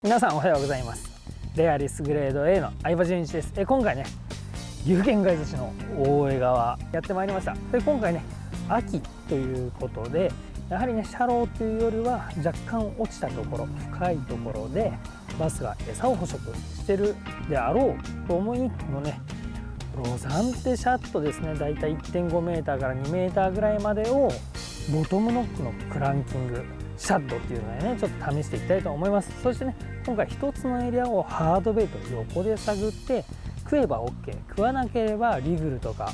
皆さんおはようございます。レアリスグレード A の相葉純一です。今回ね、岐阜県海津市の大江川やってまいりました。で今回ね、秋ということでやはりね、シャローというよりは若干落ちたところ、深いところでバスが餌を捕食してるであろうと思いのね、ロザンテシャットですね。だいたい 1.5m から 2m ぐらいまでをボトムノックのクランキングシャッドっていうのでね、ちょっと試していきたいと思います。そしてね、今回一つのエリアをハードベイト横で探って、食えば OK、 食わなければリグルとか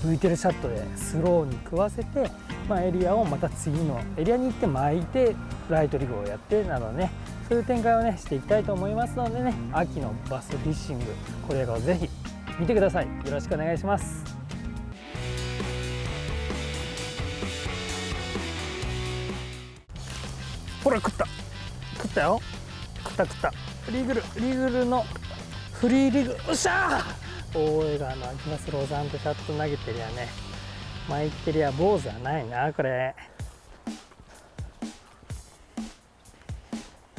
V テルシャットでスローに食わせて、エリアをまた次のエリアに行って巻いてライトリグをやってなどね、そういう展開をねしていきたいと思いますのでね、秋のバスフィッシングこれをぜひ見てください。よろしくお願いします。ほら、食ったよ。食ったリグルのフリーリグ、おっしゃー。大江川の秋バスロザンテシャット投げてりゃね、巻いてりゃ坊主はないなこれ。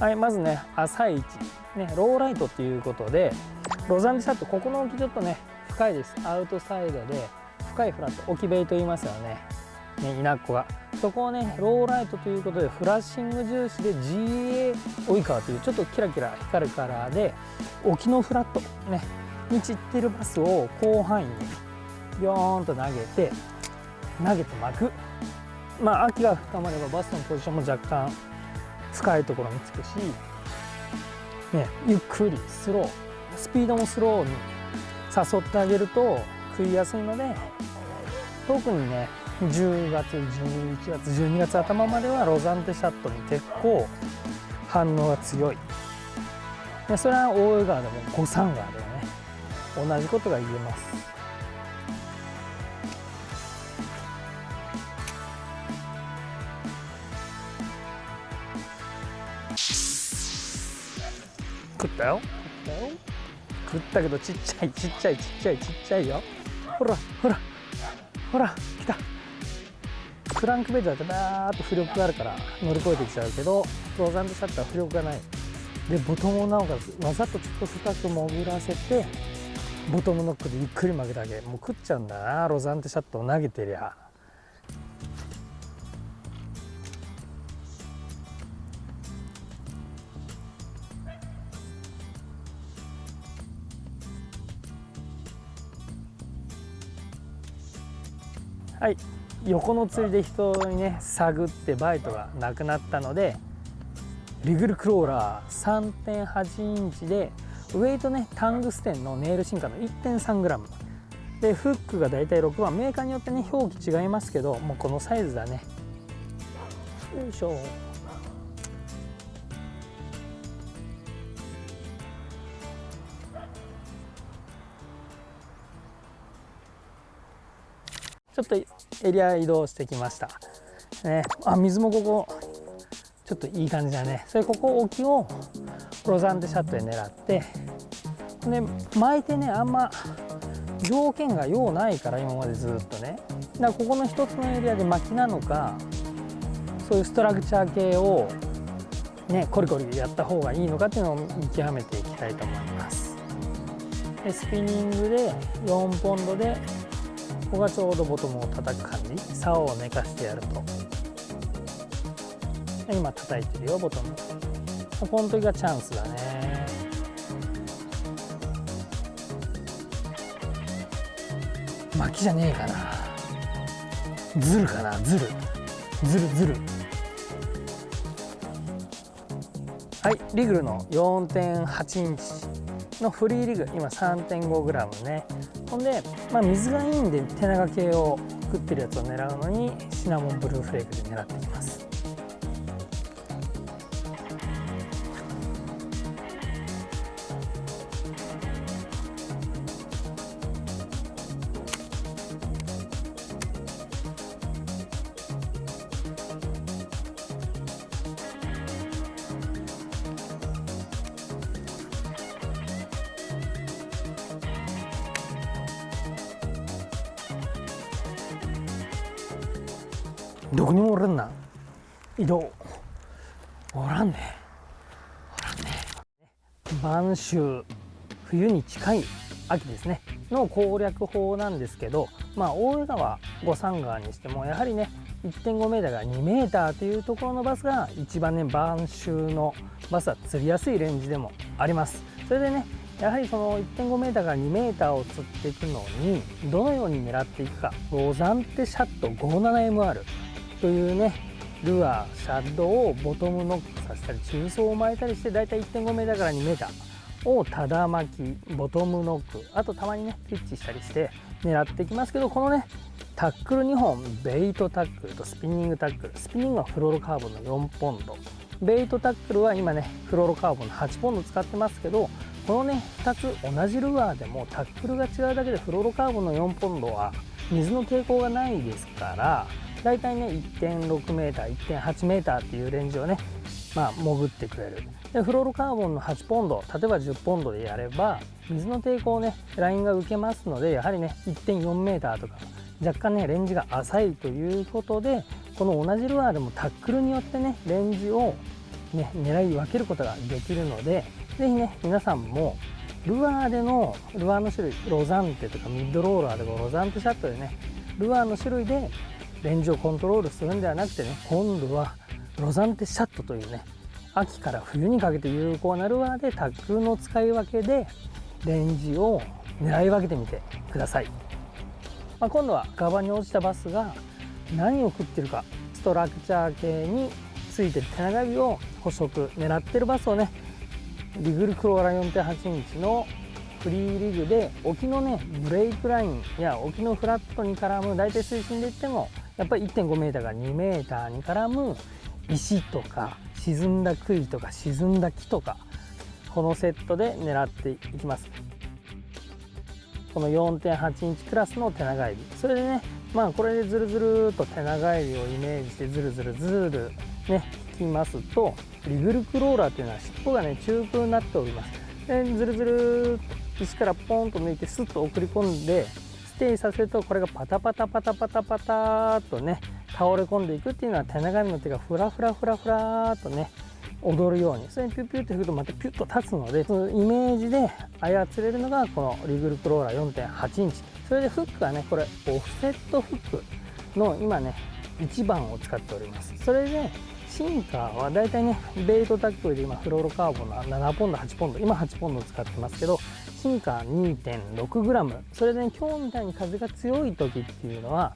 はい、まずね、朝一ね、ローライトっていうことでロザンテシャット、ここの沖ちょっとね深いです。アウトサイドで深いフラット、沖ベイと言いますよね。稲子がそこをねローライトということでフラッシング重視で GA 及川というちょっとキラキラ光るカラーで沖のフラットねに散ってるバスを広範囲にビョーンと投げて巻く。秋が深まればバスのポジションも若干深いところにつくし、ね、ゆっくりスロースピードもスローに誘ってあげると食いやすいので、特にね10月11月12月頭まではロザンテシャットに結構反応が強い。でそれは大江川でも五三川でもね同じことが言えます。食ったけどちっちゃいよ。ほら来た。クランクベイトだとバーッと浮力があるから乗り越えてきちゃうけど、ロザンテシャットは浮力がないで、ボトムをなおかつわざとちょっと深く潜らせてボトムノックでゆっくり曲げるだけ、もう食っちゃうんだなロザンテシャットを投げてりゃ。はい、横の釣りで人にね探ってバイトがなくなったので、リグルクローラー 3.8 インチでウエイトねタングステンのネイル進化の 1.3g で、フックがだいたい6番、メーカーによってね表記違いますけど、もうこのサイズだね。よいしょ。ちょっとエリア移動してきましたね。水もここちょっといい感じだね。それここ沖をロザンテシャットで狙ってで巻いてね、あんま条件が用ないから今までずっとね、だからここの一つのエリアで巻きなのか、そういうストラクチャー系をねコリコリやった方がいいのかっていうのを見極めていきたいと思います。でスピニングで4ポンドでここがちょうどボトムを叩く感じ、竿を寝かしてやると、今叩いてるよボトム。この時がチャンスだね。巻きじゃねえかな、ズルかな、ズル。はい、リグルの 4.8 インチのフリーリグ、今 3.5g ね。ほんで、水がいいんで手長系を食ってるやつを狙うのにシナモンブルーフレークで狙っていきます。どこにもおらんな。移動おらんね。晩秋、冬に近い秋ですねの攻略法なんですけど、大江川、五三川にしてもやはりね 1.5m から 2m というところのバスが一番ね晩秋のバスは釣りやすいレンジでもあります。それでねやはりその 1.5m から 2m を釣っていくのにどのように狙っていくか、ロザンテシャット 57MR というねルアーシャッドをボトムノックさせたり中層を巻いたりして、だいたい 1.5m から 2mをただ巻き、ボトムノック、あとたまにねピッチしたりして狙っていきますけど、このねタックル2本、ベイトタックルとスピニングタックル。スピニングはフロロカーボンの4ポンド、ベイトタックルは今ねフロロカーボンの8ポンド使ってますけど、このね2つ同じルアーでもタックルが違うだけでフロロカーボンの4ポンドは水の抵抗がないですから、だいたいね 1.6m、1.8m っていうレンジをね潜ってくれる。でフロロカーボンの8ポンド、例えば10ポンドでやれば水の抵抗をねラインが受けますので、やはりね 1.4m とか若干ねレンジが浅いということで、この同じルアーでもタックルによってねレンジをね狙い分けることができるので、是非ね皆さんもルアーの種類、ロザンテとかミッドローラーとかロザンテシャットでねルアーの種類でレンジをコントロールするんではなくてね、今度はロザンテシャットというね秋から冬にかけて有効なルアーでタックルの使い分けでレンジを狙い分けてみてください。今度はガバに落ちたバスが何を食ってるか、ストラクチャー系についてる手長指を捕食、狙ってるバスをねリグルクローラ 4.8 インチのフリーリグで沖のねブレイクラインや沖のフラットに絡む、大体水深で言ってもやっぱり 1.5m から 2m に絡む石とか沈んだ杭とか沈んだ木とか、このセットで狙っていきます。この 4.8 インチクラスの手長指、それでねこれでズルズルと手長指をイメージしてズルズルね引きますと、リグルクローラーというのは尻尾がね中空になっております。でズルズル石からポンと抜いてスッと送り込んでステイさせると、これがパタパタパタパタパタとね倒れ込んでいくっていうのは、手長指の手がフラフラフラフラとね踊るように、それにピュッピュッと振るとまたピュッと立つので、そのイメージで操れるのがこのリグルクローラー 4.8 インチ。それでフックはねこれオフセットフックの今ね1番を使っております。それでシンカーはだいたいねベイトタックルで今フロロカーボンの7ポンド8ポンド、今8ポンドを使ってますけど、シンカー 2.6g、 それで、ね、今日みたいに風が強い時っていうのは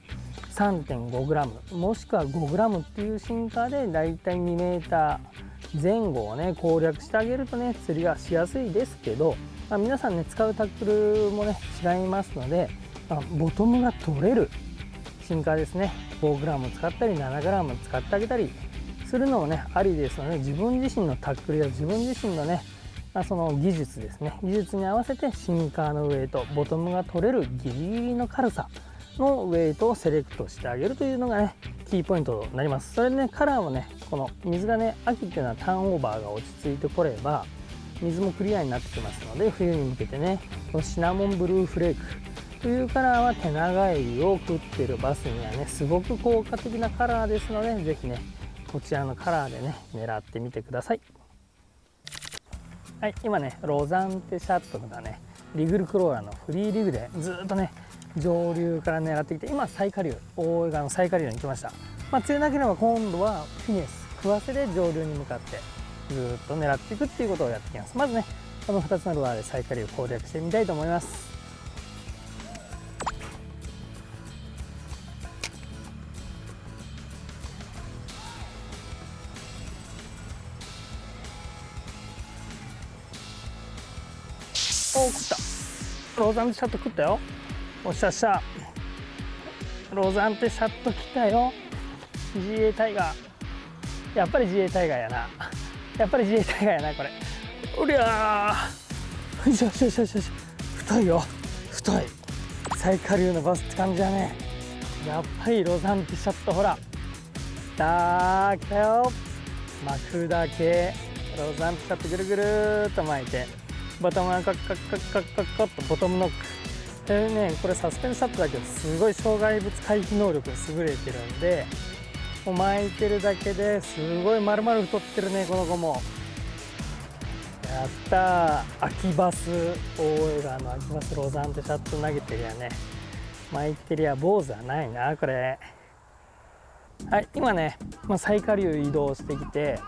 3.5g もしくは 5g っていうシンカーでだいたい 2m 前後をね攻略してあげるとね釣りがしやすいですけど、皆さんね使うタックルもね違いますので、ボトムが取れるシンカーですね 5g 使ったり 7g 使ってあげたりするのもねありですので、自分自身のタックルや自分自身のねその技術ですね、技術に合わせてシンカーのウェイト、ボトムが取れるギリギリの軽さのウェイトをセレクトしてあげるというのがねキーポイントとなります。それでねカラーもねこの水がね秋っていうのはターンオーバーが落ち着いてこれば水もクリアになってきますので、冬に向けてねこのシナモンブルーフレークというカラーは手長指を食っているバスにはねすごく効果的なカラーですので、是非ねこちらのカラーでね狙ってみてください。はい、今ねロザンテシャットとかねリグルクローラーのフリーリグでずっとね上流から狙ってきて、今最下流、大江川の最下流に来ました。釣れなければ今度はフィネス食わせで上流に向かってずっと狙っていくっていうことをやっていきます。まずねこの2つのルアーで最下流を攻略してみたいと思います。お、食った。ロザンテシャット食ったよ。おっしゃっしゃ。ロザンテシャット来たよ。自衛タイガー。やっぱり自衛タイガーやな。やっぱり自衛タイガーやなこれ。おりゃー。よしよしよしよしよし。太いよ。太い。最下流のバスって感じだね。やっぱりロザンテシャット、ほら。来たよ。巻くだけ。ロザンテシャットぐるぐるーっと巻いて。ボトムがカッカッカッカッカッカッとボトムノックでね、これサスペンシャットだけどすごい障害物回避能力が優れてるんで、もう巻いてるだけですごい丸々太ってるねこの子も。やったー。秋バス、大江川の秋バスロザンテシャット投げてりゃね、巻いてりゃ坊主はないなこれ。はい、今ね、最下流移動してきて、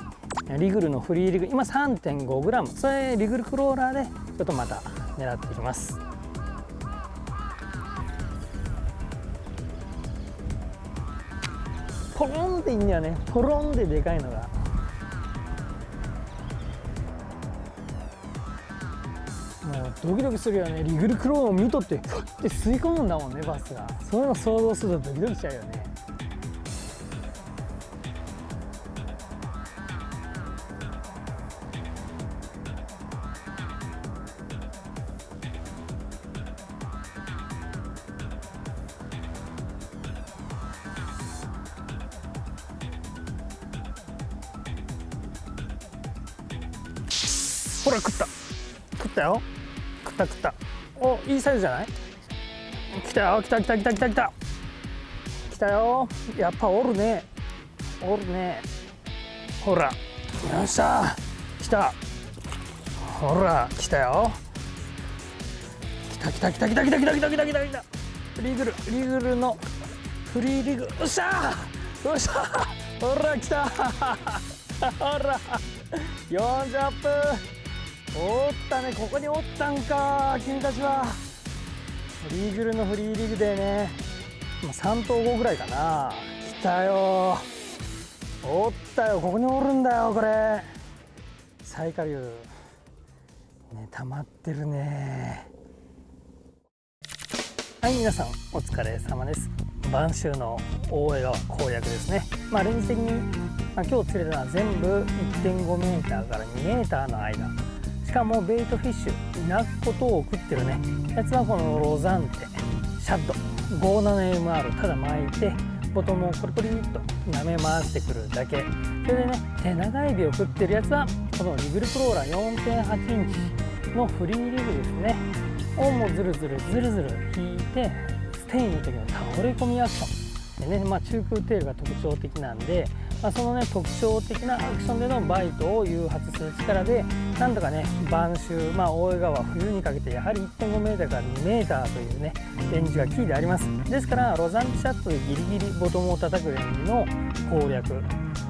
リグルのフリーリグ今 3.5g、 それリグルクローラーでちょっとまた狙っていきます。ポロンっていいんだよね、ポロンででかいのが。もうドキドキするよね。リグルクローを見とってふって吸い込むんだもんね、バスが。そういうの想像するとドキドキしちゃうよね。ほら食ったよ、食ったお、いいサイズじゃない？来たよ、来たよ。やっぱおるね、ほら、よっしゃ来た、ほら来たよ、来たリグルのフリーリグ、よっしゃほら来たほら40アップ。おったね、ここにおったんか君たちは。リーグルのフリーリグでね、3頭5ぐらいかな。来たよ、おったよ、ここにおるんだよこれ。最下流ね、溜まってるね。はい、皆さんお疲れ様です。晩秋の大江川攻略ですね。レンジ的に、今日釣れたのは全部 1.5 メーターから2メーターの間。しかもベイトフィッシュ、鳴くことを食ってるねやつはこのロザンテシャッド 57MR ただ巻いてボトムをコリコリっと舐め回してくるだけ。それでね、手長エビを食ってるやつはこのリグルクローラー 4.8 インチのフリーリグですねをもうズルズル引いて、ステイの時の倒れ込みアクションでね、中空テールが特徴的なんで、そのね特徴的なアクションでのバイトを誘発する力でなんとかね、晩秋、大江川冬にかけてやはり 1.5 メーターから2メーターというねレンジがキーであります。ですからロザンテシャットでギリギリボトムを叩くレンジの攻略っ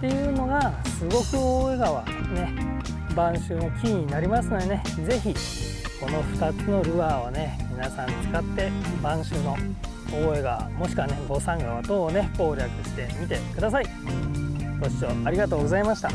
ていうのがすごく大江川ね晩秋のキーになりますのでね、是非この2つのルアーをね皆さん使って晩秋の大江川もしくはね五三川等をね攻略してみてください。ご視聴ありがとうございました。